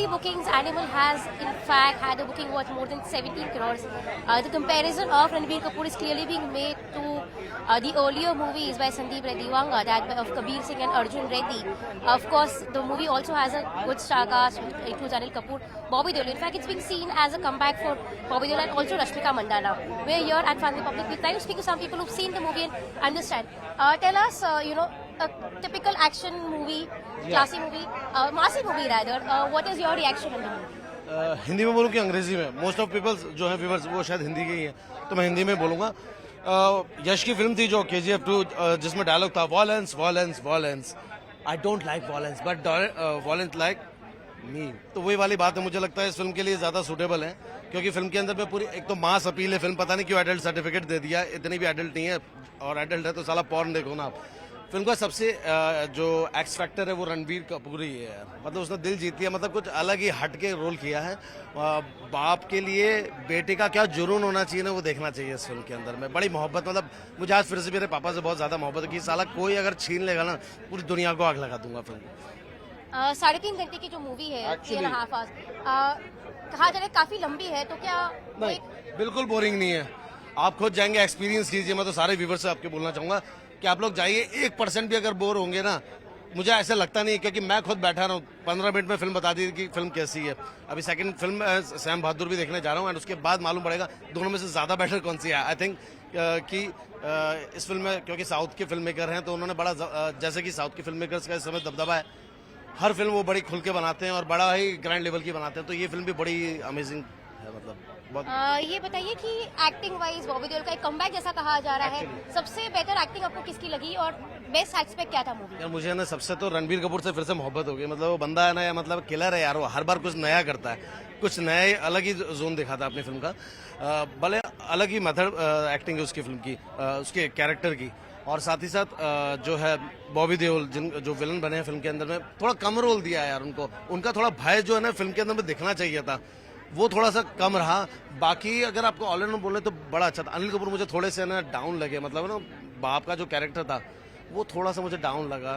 early bookings, Animal has in fact had a booking worth more than 17 crores. The comparison of Ranbir Kapoor is clearly being made to the earlier movies by Sandeep Reddy Vanga, that of Kabir Singh and Arjun Reddy. Of course, the movie also has a good star cast, includes Anil Kapoor, Bobby Deol. In fact, it's being seen as a comeback for Bobby Deol and also Rashmika Mandanna. We're here at Fan Republic. We try to speak to some people who've seen the movie and understand. Tell us, a typical action movie, classy movie, massy movie rather. What is your reaction on the movie? Hindi में बोलूँ कि अंग्रेजी में? Most of peoples जो है viewers वो शायद हिंदी के ही हैं, तो मैं हिंदी में बोलूँगा। यश की फिल्म थी जो KGF 2, जिसमें डायलॉग था violence violence violence. I don't like violence but violence like me. तो वही वाली बात है, मुझे लगता है इस फिल्म के लिए ज़्यादा सूटेबल है, क्योंकि फिल्म के अंदर में पूरी एक तो मास अपील है। फिल्म पता नहीं क्यों एडल्ट सर्टिफिकेट दे दिया, इतनी भी एडल्ट नहीं है, और एडल्ट है तो साला पॉर्न देखो ना आप। फिल्म का सबसे जो एक्स फैक्टर है वो रणबीर कपूर ही है यार। मतलब उसने दिल जीत लिया, मतलब कुछ अलग ही हट के रोल किया है। बाप के लिए बेटे का क्या जुनून होना चाहिए ना, वो देखना चाहिए इस फिल्म के अंदर में। बड़ी मोहब्बत, मतलब मुझे आज फिर से मेरे पापा से बहुत ज़्यादा मोहब्बत है कि साला कोई अगर छीन लेगा ना, पूरी दुनिया को आग लगा दूंगा फिल्म। 3.5 घंटे की जो मूवी है, 3.5 आवर्स, कहा जा रहा है काफी लंबी है, तो क्या? नहीं, बिल्कुल बोरिंग नहीं है। आप खुद जाएंगे, एक्सपीरियंस कीजिए। मैं तो सारे व्यूवर्स से आपके बोलना चाहूंगा कि आप लोग जाइए, 1% भी अगर बोर होंगे ना, मुझे ऐसा लगता नहीं, क्योंकि मैं खुद बैठा रहा हूँ, 15 मिनट में फिल्म बता दी कि फिल्म कैसी है। अभी सेकंड फिल्म सैम बहादुर भी देखने जा रहा हूँ, एंड उसके बाद मालूम पड़ेगा दोनों में से ज़्यादा बेटर कौन सी है। आई थिंक कि इस फिल्म में, क्योंकि साउथ के फिल्म मेकर हैं, तो उन्होंने बड़ा, जैसे कि साउथ के फिल्म मेकर्स का इस समय दबदबा है, हर फिल्म वो बड़ी खुल के बनाते हैं और बड़ा ही ग्रैंड लेवल की बनाते हैं, तो ये फिल्म भी बड़ी अमेजिंग है। मतलब ये बताइए कि एक्टिंग वाइज बॉबी देओल का एक कमबैक जैसा कहा जा रहा है, सबसे बेटर एक्टिंग आपको किसकी लगी और बेस्ट एस्पेक्ट क्या था मूवी? यार मुझे ना सबसे तो रणबीर कपूर से फिर से मोहब्बत हो गई। मतलब वो बंदा है ना, मतलब किलर है यार, वो हर बार कुछ नया करता है, कुछ नया अलग ही जोन दिखाता है अपनी फिल्म का। भले अलग ही मेथड एक्टिंग है उसकी फिल्म की, उसके कैरेक्टर की, और साथ ही साथ जो है बॉबी देओल जो विलन बने हैं फिल्म के अंदर में, थोड़ा कम रोल दिया है यार उनको। उनका थोड़ा भय जो है ना फिल्म के अंदर में दिखना चाहिए था, वो थोड़ा सा कम रहा। बाकी अगर आपको ऑल इन बोले तो बड़ा अच्छा था। अनिल कपूर मुझे थोड़े से ना डाउन लगे, मतलब ना बाप का जो कैरेक्टर था वो थोड़ा सा मुझे डाउन लगा।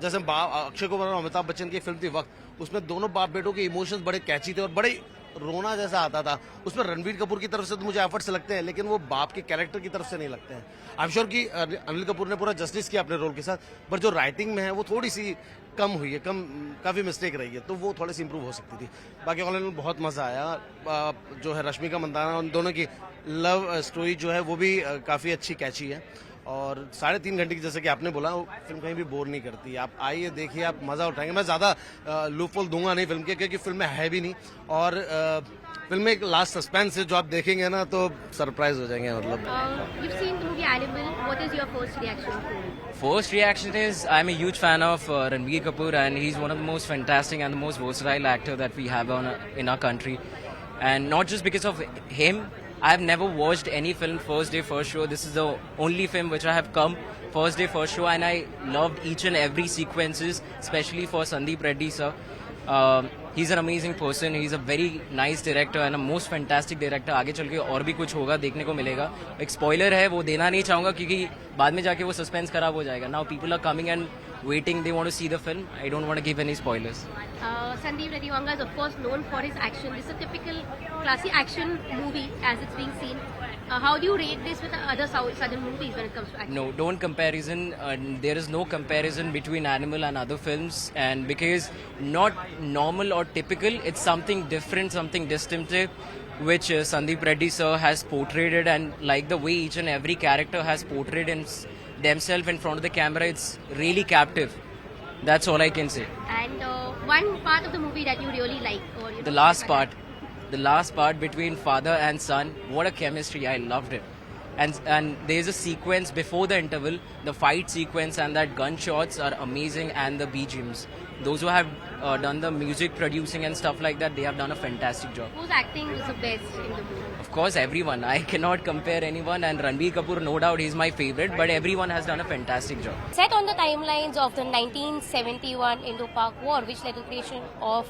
जैसे अक्षय कुमार और अमिताभ बच्चन की फिल्म थी वक्त, उसमें दोनों बाप बेटों के इमोशंस बड़े कैची थे और बड़े रोना जैसा आता था। उसमें रणबीर कपूर की तरफ से तो मुझे एफर्ट्स लगते हैं, लेकिन वो बाप के कैरेक्टर की तरफ से नहीं लगते हैं। आई एम श्योर कि अनिल कपूर ने पूरा जस्टिस किया अपने रोल के साथ, पर जो राइटिंग में है वो थोड़ी सी कम हुई है, काफ़ी मिस्टेक रही है, तो वो थोड़ी सी इंप्रूव हो सकती थी। बाकी ऑल इन बहुत मज़ा आया। जो है रश्मिका मंदाना, उन दोनों की लव स्टोरी जो है वो भी काफ़ी अच्छी कैची है, और 3.5 घंटे की, जैसे कि आपने बोला, फिल्म कहीं भी बोर नहीं करती। आप आइए, देखिए, आप मज़ा उठाएंगे। मैं ज़्यादा लूपहोल दूंगा नहीं फिल्म के, क्योंकि फिल्म में है भी नहीं, और फिल्म में एक लास्ट सस्पेंस है जो आप देखेंगे ना तो सरप्राइज हो जाएंगे। मतलब You've seen the movie Animal. What is your first reaction? First reaction is I'm a huge fan of Ranbir Kapoor, and he's one of the most fantastic and the most versatile actor that we have in our country. And not just because of him, I've never watched any film first day first show. This is the only film which I have come first day first show, and I loved each and every sequences, especially for Sandeep Reddy sir. He's an amazing person. He's a very nice director and a most fantastic director. आगे चल के और भी कुछ होगा, देखने को मिलेगा। एक स्पॉइलर है, वो देना नहीं चाहूंगा क्योंकि बाद में जाके वो सस्पेंस खराब हो जाएगा। Now people are coming and waiting. They want to see the film. I don't want to give any spoilers. Sandeep Reddy Vanga is of course known for his action. This is a typical classy action movie as it's being seen. How do you rate this with other southern movies when it comes to action? No, don't comparison. There is no comparison between Animal and other films, and because not normal or typical, it's something different, something distinctive, which Sandeep Reddy sir has portrayed it, and like the way each and every character has portrayed themselves in front of the camera, it's really captive. That's all I can say. And one part of the movie that you really like, or the last part between father and son, what a chemistry. I loved it. And there's a sequence before the interval, the fight sequence and that gunshots are amazing, and the BGMs. Those who have done the music producing and stuff like that, they have done a fantastic job. Whose acting was the best in the movie? Of course, everyone. I cannot compare anyone, and Ranbir Kapoor, no doubt, he's my favorite, but everyone has done a fantastic job. Set on the timelines of the 1971 Indo-Pak War, which led to the creation of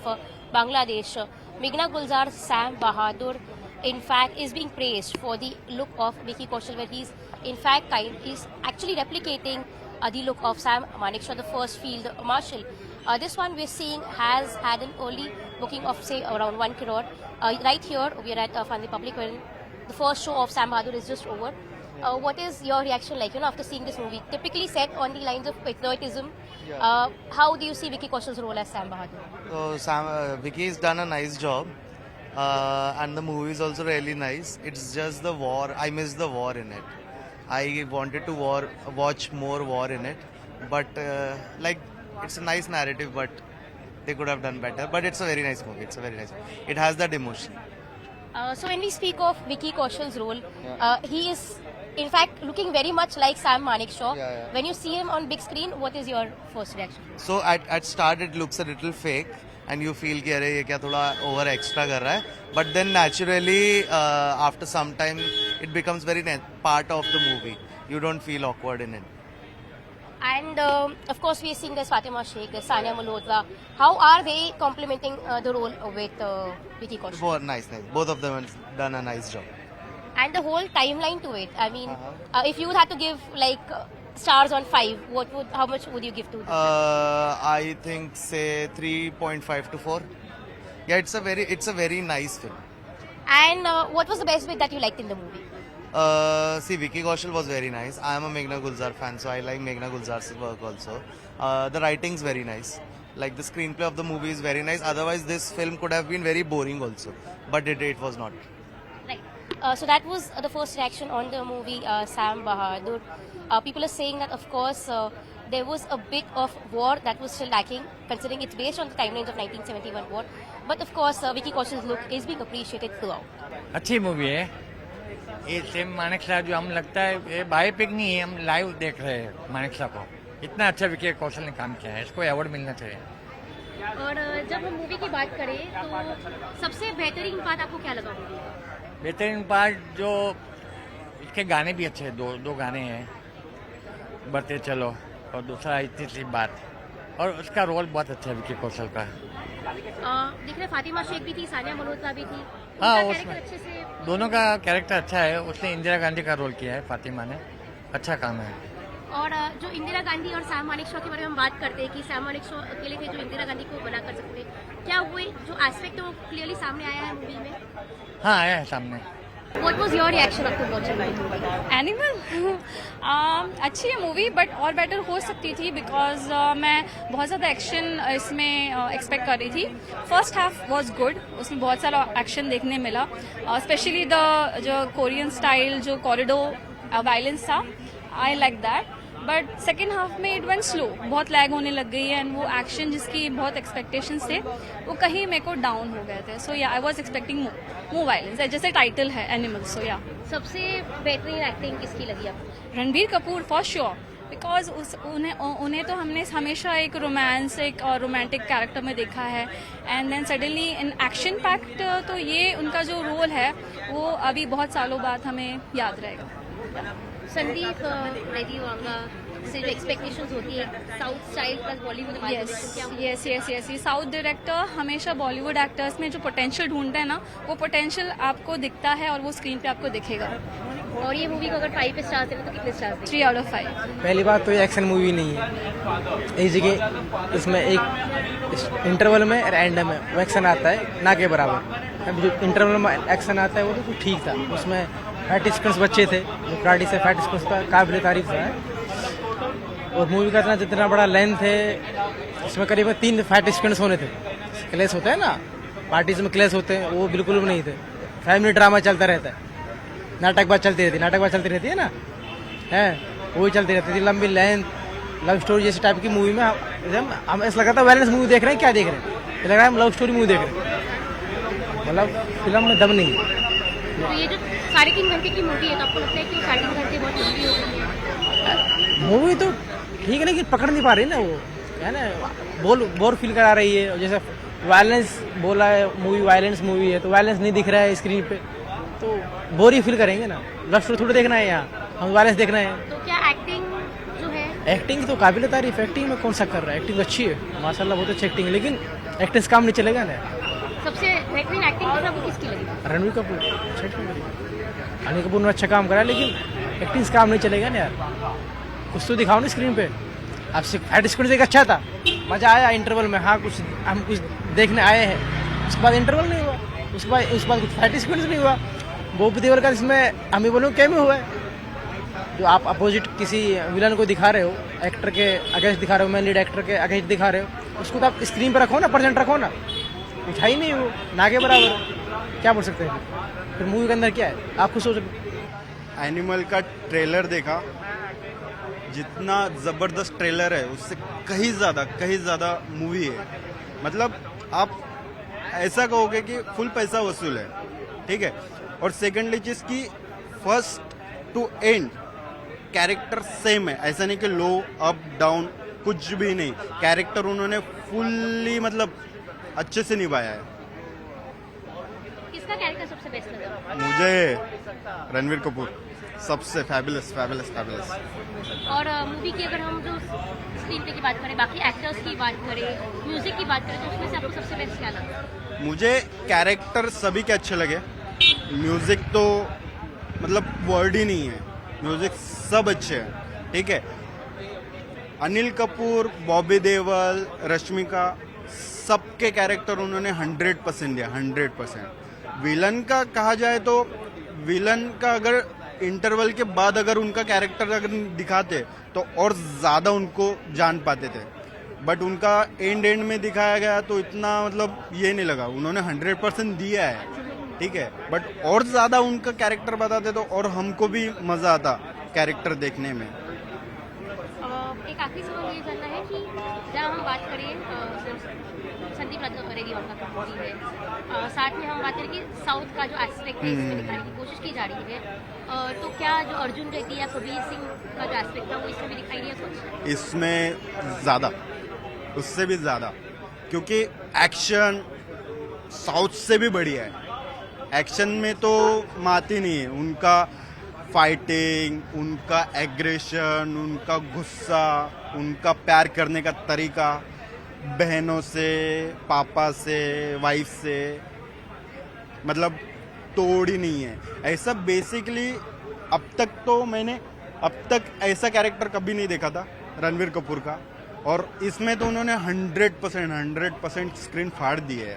Bangladesh, Meghna Gulzar-directorial Sam Bahadur, in fact, is being praised for the look of Vicky, where he's in fact is actually replicating the look of Sam Manekshaw, the first field marshal. This one we're seeing has had an early booking of say around 1 crore. Right here we are at Fun Republic where the first show of Sam Bahadur is just over. What is your reaction like, after seeing this movie? Typically set on the lines of patriotism. How do you see Vicky Kaushal's role as Sam Bahadur? So Vicky's done a nice job, and the movie is also really nice. It's just the war. I miss the war in it. I wanted to watch more war in it, but it's a nice narrative, but they could have done better. But it's a very nice movie. It's a very nice movie. It has that emotion. So when we speak of Vicky Kaushal's role, he is in fact looking very much like Sam Manekshaw. Yeah. When you see him on big screen, what is your first reaction? So at start it looks a little fake, and you feel कि अरे ये क्या थोड़ा over extra कर रहा है. But then naturally after some time it becomes very part of the movie. You don't feel awkward in it. And of course we are seeing there's Fatima Sheikh, there's Sania Malhotra. How are they complementing the role with Vicky Kaushal? Nice. Both of them have done a nice job. And the whole timeline to it. I mean, if you had to give stars on 5, how much would you give to? I think say 3.5 to 4. Yeah, it's a very nice film. And what was the best bit that you liked in the movie? See, Vicky Kaushal was very nice. I am a Meghna Gulzar fan, so I like Meghna Gulzar's work also. The writing's very nice. Like the screenplay of the movie is very nice. Otherwise, this film could have been very boring also, but it was not. Right. So that was the first reaction on the movie Sam Bahadur. People are saying that of course there was a bit of war that was still lacking, considering it's based on the timelines of 1971 war. But of course Vicky Kaushal's look is being appreciated throughout. अच्छी movie है ये. Same Manekshaw जो हम लगता है ये biopic नहीं है, हम लाइव देख रहे हैं मानेकशॉ को. इतना अच्छा विकी कौशल ने काम किया है, इसको अवार्ड मिलना चाहिए. और जब हम मूवी की बात करें तो सबसे बेहतरीन बात आपको क्या लगा मूवी? बेहतरीन पार्ट जो इसके गाने भी अच्छे हैं, दो गाने हैं, बढ़ते चलो और दूसरा इतनी सी बात, और उसका रोल बहुत अच्छा है विकी कौशल का. देख रहे फातिमा शेख भी थी, सानिया मल्होत्रा भी थी. हाँ, उनका उसमें कैरेक्टर अच्छे से, दोनों का कैरेक्टर अच्छा है. उसने इंदिरा गांधी का रोल किया है, फातिमा ने. अच्छा काम है. और जो इंदिरा गांधी और सैम मानेकशॉ के बारे में हम बात करते हैं कि सैम मानेकशॉ अकेले थे जो इंदिरा गांधी को बना कर सकते, क्या हुए जो एस्पेक्ट है वो क्लियरली सामने आया है मूवी में? हाँ, आया है सामने. What was your reaction after watching the movie? Animal अच्छी है मूवी, बट और बेटर हो सकती थी बिकॉज मैं बहुत ज़्यादा एक्शन इसमें एक्सपेक्ट कर रही थी. फर्स्ट हाफ वाज गुड, उसमें बहुत सारा एक्शन देखने मिला, स्पेशली द जो कोरियन स्टाइल जो कॉरिडोर वायलेंस था, I like that. But second half में इट वेंट स्लो, बहुत लैग होने लग गई है, एंड वो एक्शन जिसकी बहुत एक्सपेक्टेशंस थे वो कहीं मेरे को डाउन हो गए थे. सो या I was expecting more violence, जैसे टाइटल है एनिमल. सो या सबसे बेहतरीन एक्टिंग किसकी लगी आपको? Ranbir Kapoor for sure, because उन्हें तो हमने हमेशा एक रोमांस, एक रोमांटिक कैरेक्टर में देखा है, and then suddenly in action packed, तो ये उनका जो रोल है वो अभी बहुत सालों बाद हमें याद रहेगा. संदीप रेड्डी वांगा से जो एक्सपेक्टेशंस होती है साउथ स्टाइल प्लस बॉलीवुड में, यस. साउथ डायरेक्टर हमेशा बॉलीवुड एक्टर्स में जो पोटेंशियल ढूंढते हैं ना, वो पोटेंशियल आपको दिखता है और वो स्क्रीन पे आपको दिखेगा. और ये मूवी को अगर 5 स्टार्स देना तो कितने स्टार्स देंगे? 3 आउट ऑफ 5. पहली बात तो ये एक्शन मूवी नहीं है. इस जगह इसमें एक इंटरवल में और एंड में वो एक्शन आता है ना के बराबर. अब जो इंटरवल में एक्शन आता है वो तो ठीक था, उसमें फाइट स्किल्स बच्चे थे, जो कराटे से फाइट स्किल्स का काबिल तारीफ था. और मूवी का जितना बड़ा लेंथ है, इसमें करीब 3 फाइट स्किल्स होने थे. क्लेश होता है ना, पार्टीज में क्लेश होते हैं, वो बिल्कुल भी नहीं थे. फैमिली ड्रामा चलता रहता है, नाटकबाज चलती रहती है ना, है वही चलती रहती थी. लंबी लेंथ, लव स्टोरी जैसे टाइप की मूवी में हम ऐसा लगा था वायलेंस मूवी देख रहे हैं, क्या देख रहे हैं, लग रहा है हम लव स्टोरी मूवी देख रहे हैं. मतलब फिल्म में दम नहीं है. तो ये जो 3.5 घंटे की मूवी है तो आपको लगता है कि 3.5 घंटे बहुत लंबी हो गई है? मूवी तो ठीक है, लेकिन पकड़ नहीं पा रही ना, वो है ना, बोर फील करा रही है. जैसे वायलेंस बोला है, मूवी वायलेंस मूवी है तो वायलेंस नहीं दिख रहा है स्क्रीन पे, तो बोर ही फील करेंगे ना. लव स्टोरी थोड़ी देखना है यहाँ, हम वायलेंस देखना है. तो क्या एक्टिंग जो है, एक्टिंग तो काबिल तारीफ. एक्टिंग में कौन सा कर रहा है, एक्टिंग अच्छी है माशाल्लाह, बहुत अच्छी एक्टिंग है, लेकिन एक्टिंग से काम नहीं चलेगा ना. सबसे बेहतरीन एक्टिंग आपको किसकी लगी? रणबीर कपूर अच्छा काम करेगा, अनिल कपूर ने अच्छा काम करा, लेकिन एक्टिंग से काम नहीं चलेगा ना यार. कुछ तो दिखाओ ना स्क्रीन पे. आपसे फाइट स्क्रीन एक अच्छा था, मज़ा आया इंटरवल में, हाँ कुछ हम कुछ देखने आए हैं, उसके बाद इंटरवल नहीं हुआ, उसके बाद कुछ फाइट सीक्वेंस नहीं हुआ। बॉबी देओल का इसमें हम ही बोलूँ कैमियो हुआ है, जो आप अपोजिट किसी विलन को दिखा रहे हो, एक्टर के अगेंस्ट दिखा रहे हो, मैं लीड एक्टर के अगेंस्ट दिखा रहे हो, उसको तो आप स्क्रीन पर रखो ना, प्रेजेंट रखो ना, उठा ही नहीं वो ना के बराबर, क्या बोल सकते हैं फिर मूवी के अंदर क्या है, आप खुद सोच। एनिमल का ट्रेलर देखा, जितना ज़बरदस्त ट्रेलर है उससे कहीं ज़्यादा मूवी है। मतलब आप ऐसा कहोगे कि फुल पैसा वसूल है, ठीक है। और सेकेंडली चीज़ की first two and character same है, ऐसा नहीं कि लो अप डाउन कुछ भी नहीं, कैरेक्टर उन्होंने फुल्ली मतलब अच्छे से निभाया है। किसका कैरेक्टर सबसे बेस्ट लगा? मुझे रणवीर कपूर सबसे फैबुलस। और मूवी की अगर हम जो स्क्रीन पे की बात करें, बाकी एक्टर्स की बात करें, म्यूजिक की बात करें, तो उसमें से आपको सबसे बेस्ट क्या लगा? मुझे कैरेक्टर सभी के अच्छे लगे, म्यूजिक तो मतलब वर्ड ही नहीं है, म्यूजिक सब अच्छे हैं, ठीक है। अनिल कपूर, बॉबी देओल, रश्मिका, सबके कैरेक्टर उन्होंने 100% दिया, 100%। विलन का कहा जाए तो विलन का अगर इंटरवल के बाद अगर उनका कैरेक्टर अगर दिखाते तो और ज़्यादा उनको जान पाते थे, बट उनका एंड में दिखाया गया तो इतना मतलब ये नहीं लगा, उन्होंने 100% दिया है, ठीक है। बट और ज़्यादा उनका कैरेक्टर बताते तो और हमको भी मज़ा आता कैरेक्टर देखने में। एक आखिरी सवाल ये जानना है कि जब हम बात करें संदीप रेड्डी वांगा का मूवी है, साथ में हम बात करें कि साउथ का जो एस्पेक्ट है इसमें दिखाने की कोशिश की जा रही है, तो क्या जो अर्जुन रेड्डी या कबीर सिंह का जो एस्पेक्ट था वो इसमें भी दिखाई दिया कुछ? इसमें ज़्यादा, उससे भी ज़्यादा, क्योंकि एक्शन साउथ से भी बढ़िया है। एक्शन में तो माती नहीं है, उनका फाइटिंग, उनका एग्रेशन, उनका गुस्सा, उनका प्यार करने का तरीका, बहनों से, पापा से, वाइफ से, मतलब तोड़ ही नहीं है। ऐसा बेसिकली अब तक ऐसा कैरेक्टर कभी नहीं देखा था रणवीर कपूर का, और इसमें तो उन्होंने 100% स्क्रीन फाड़ दी है।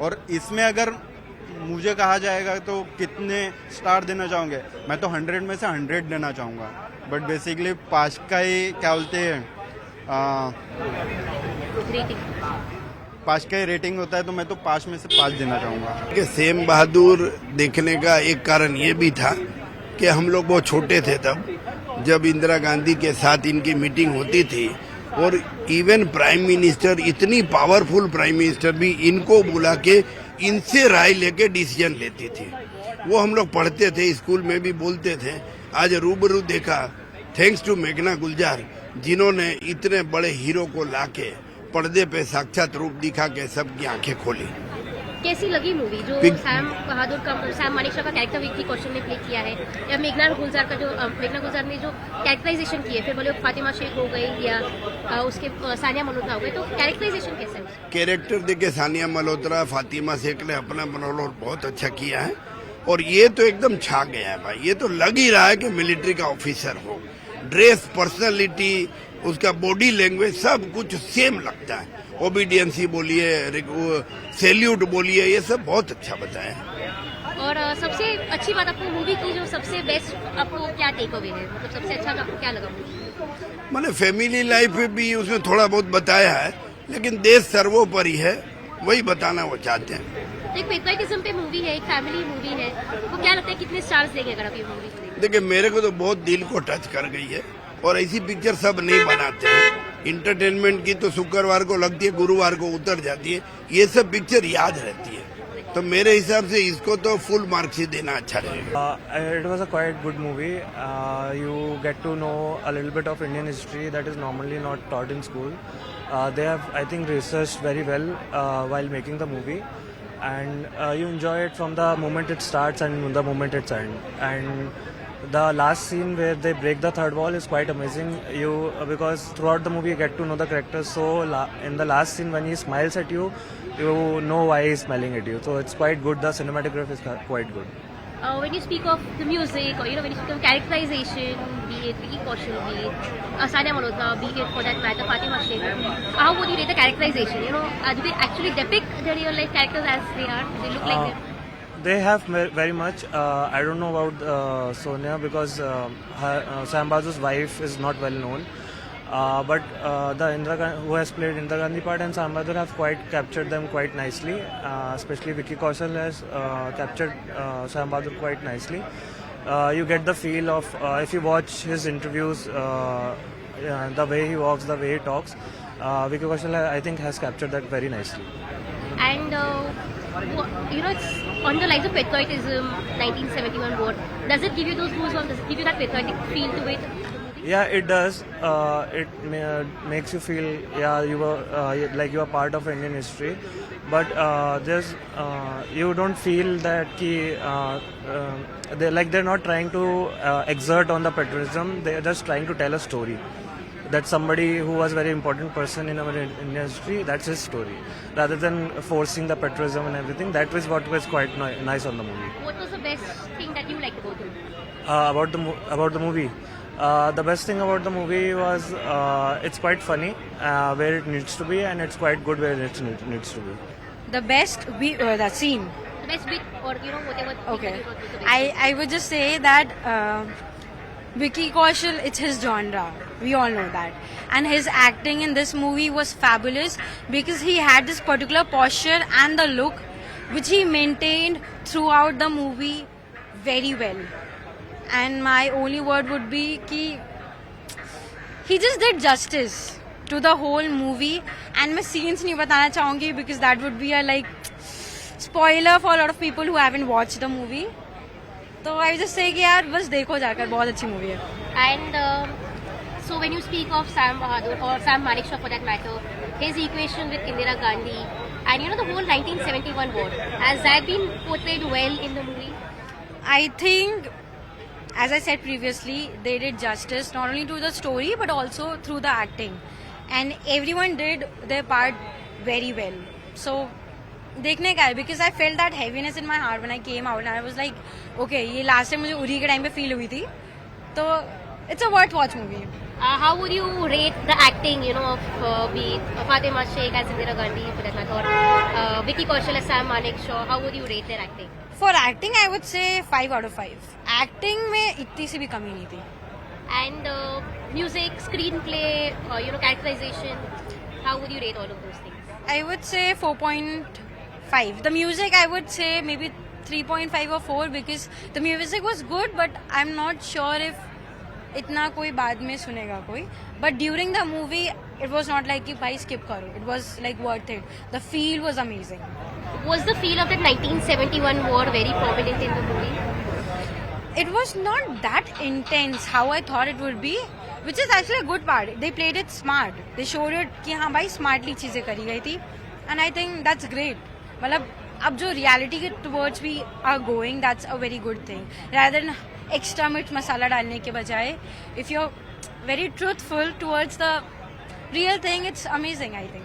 और इसमें अगर मुझे कहा जाएगा तो कितने स्टार देना चाहोगे, मैं तो 100 में से 100 देना चाहूँगा, बट बेसिकली 5 का ही क्या बोलते हैं 5 का ही रेटिंग होता है, तो मैं तो 5 में से 5 देना चाहूँगा। कि सैम बहादुर देखने का एक कारण ये भी था कि हम लोग बहुत छोटे थे तब, जब इंदिरा गांधी के साथ इनकी मीटिंग होती थी, और इवन प्राइम मिनिस्टर, इतनी पावरफुल प्राइम मिनिस्टर भी इनको बुला के इनसे राय लेके डिसीजन लेती थी। वो हम लोग पढ़ते थे, स्कूल में भी बोलते थे। आज रूबरू देखा, थैंक्स टू मेघना गुलजार, जिन्होंने इतने बड़े हीरो को लाके पर्दे पे साक्षात रूप दिखा के सबकी आंखें खोली। कैसी लगी मूवी? जो सैम बहादुर का, सैम मानेकशॉ का कैरेक्टर विक्की कौशल ने प्ले किया है, या मेघना गुलजार ने जो कैरेक्टराइजेशन की है, फिर बोले फातिमा शेख हो गई या उसके सानिया मल्होत्रा हो गई, तो कैरेक्टराइजेशन कैसे है? कैरेक्टर देखे सानिया मल्होत्रा, फातिमा शेख ने अपना मनोलोर बहुत अच्छा किया है, और ये तो एकदम छा गया है भाई। ये तो लग ही रहा है कि मिलिट्री का ऑफिसर हो, ड्रेस, पर्सनालिटी, उसका बॉडी लैंग्वेज सब कुछ सेम लगता है। ओबीडियंसी बोलिए, सैल्यूट बोलिए, ये सब बहुत अच्छा बताया। और सबसे अच्छी बात आपको मूवी की, जो सबसे बेस्ट आपको क्या टेक अवे है, मतलब सबसे अच्छा आपको क्या लगा मूवी? मैंने फैमिली लाइफ भी उसमें थोड़ा बहुत बताया है, लेकिन देश सर्वोपरि है, वही बताना वो चाहते हैं। एक पेट्रियटिज्म पे मूवी है, एक फैमिली मूवी है, वो क्या लगता है कितने स्टार्स देंगे अगर आप ये मूवी को? देखिए, मेरे को तो बहुत दिल को टच कर गई है, और ऐसी पिक्चर सब नहीं बनाते हैं। इंटरटेनमेंट की तो शुक्रवार को लगती है, गुरुवार को उतर जाती है, ये सब पिक्चर याद रहती है, तो मेरे हिसाब से इसको तो फुल मार्क्स ही देना अच्छा रहेगा। It was a quite good movie. You get to know a little bit of Indian history that is normally not taught in school. They have, I think, researched very well while making the movie, and you enjoy it from the moment it starts and the moment it's end. And the last scene where they break the third wall is quite amazing. Because throughout the movie you get to know the characters. So in the last scene when he smiles at you, you know why he's smiling at you. So it's quite good. The cinematography is quite good. when you speak of the music, or when you speak of characterization, be it Vicky Kaushal, be it Sandeep Reddy Vanga, be it for that matter Fatima Sheikh, how would you rate the characterization? Do they actually depict the real life characters as they are? Do they look like them? They have very much. I don't know about Sonia because Sam Bahadur's wife is not well known. But who has played Indira Gandhi part and Sam Bahadur have quite captured them quite nicely. Especially Vicky Kaushal has captured Sam Bahadur quite nicely. You get the feel of if you watch his interviews, the way he walks, the way he talks. Vicky Kaushal, I think, has captured that very nicely. And it's on the lines of patriotism, 1971 war. Does it give you those goosebumps? Does it give you that patriotic feel to it? Yeah, it does. It makes you feel, you are like you are part of Indian history. But you don't feel that they're not trying to exert on the patriotism. They're just trying to tell a story. That somebody who was a very important person in our Indian history, that's his story. Rather than forcing the patriotism and everything, that was what was quite nice on the movie. What was the best thing that you liked about it? About the movie? The best thing about the movie was it's quite funny where it needs to be, and it's quite good where it needs to be. The best that scene. The best bit, or whatever. Okay. I would just say that Vicky Kaushal, it's his genre. We all know that. And his acting in this movie was fabulous because he had this particular posture and the look which he maintained throughout the movie very well. And my only word would be कि he just did justice to the whole movie. And मैं scenes नहीं बताना चाहूँगी because that would be a spoiler for a lot of people who haven't watched the movie. So I just say कि यार बस देखो जाकर, बहुत अच्छी movie है. And so when you speak of Sam Bahadur or Sam Manekshaw for that matter, his equation with Indira Gandhi and the whole 1971 war, has that been portrayed well in the movie? I think, as I said previously, they did justice not only to the story but also through the acting, and everyone did their part very well. So देखने का है, because I felt that heaviness in my heart when I came out and I was like, okay, ये last time मुझे उरी के time पे feel हुई थी, तो it's a worth watch movie. How would you rate the acting, of Fatima Sheikh as Indira Gandhi for that matter, or Vicky Kaushal as Sam Manekshaw? How would you rate their acting? For acting, I would say 5 out of 5. Acting में इतनी सी भी कमी नहीं थी. And music, screenplay, characterization, how would you rate all of those things? I would say 4.5. The music, I would say maybe 3.5 or 4 because the music was good, but I'm not sure if इतना कोई बाद में सुनेगा कोई. But during the movie, it was not like कि भाई skip करो. It was worth it. The feel was amazing. Was the feel of that 1971 war very prominent in the movie? It was not that intense how I thought it would be, which is actually a good part. They played it smart. They showed it कि हाँ भाई smartly चीजें करी गई थी, and I think that's great. मतलब अब जो reality के towards we are going, that's a very good thing. Rather than extra मिर्च मसाला डालने के बजाय, if you're very truthful towards the real thing, it's amazing, I think.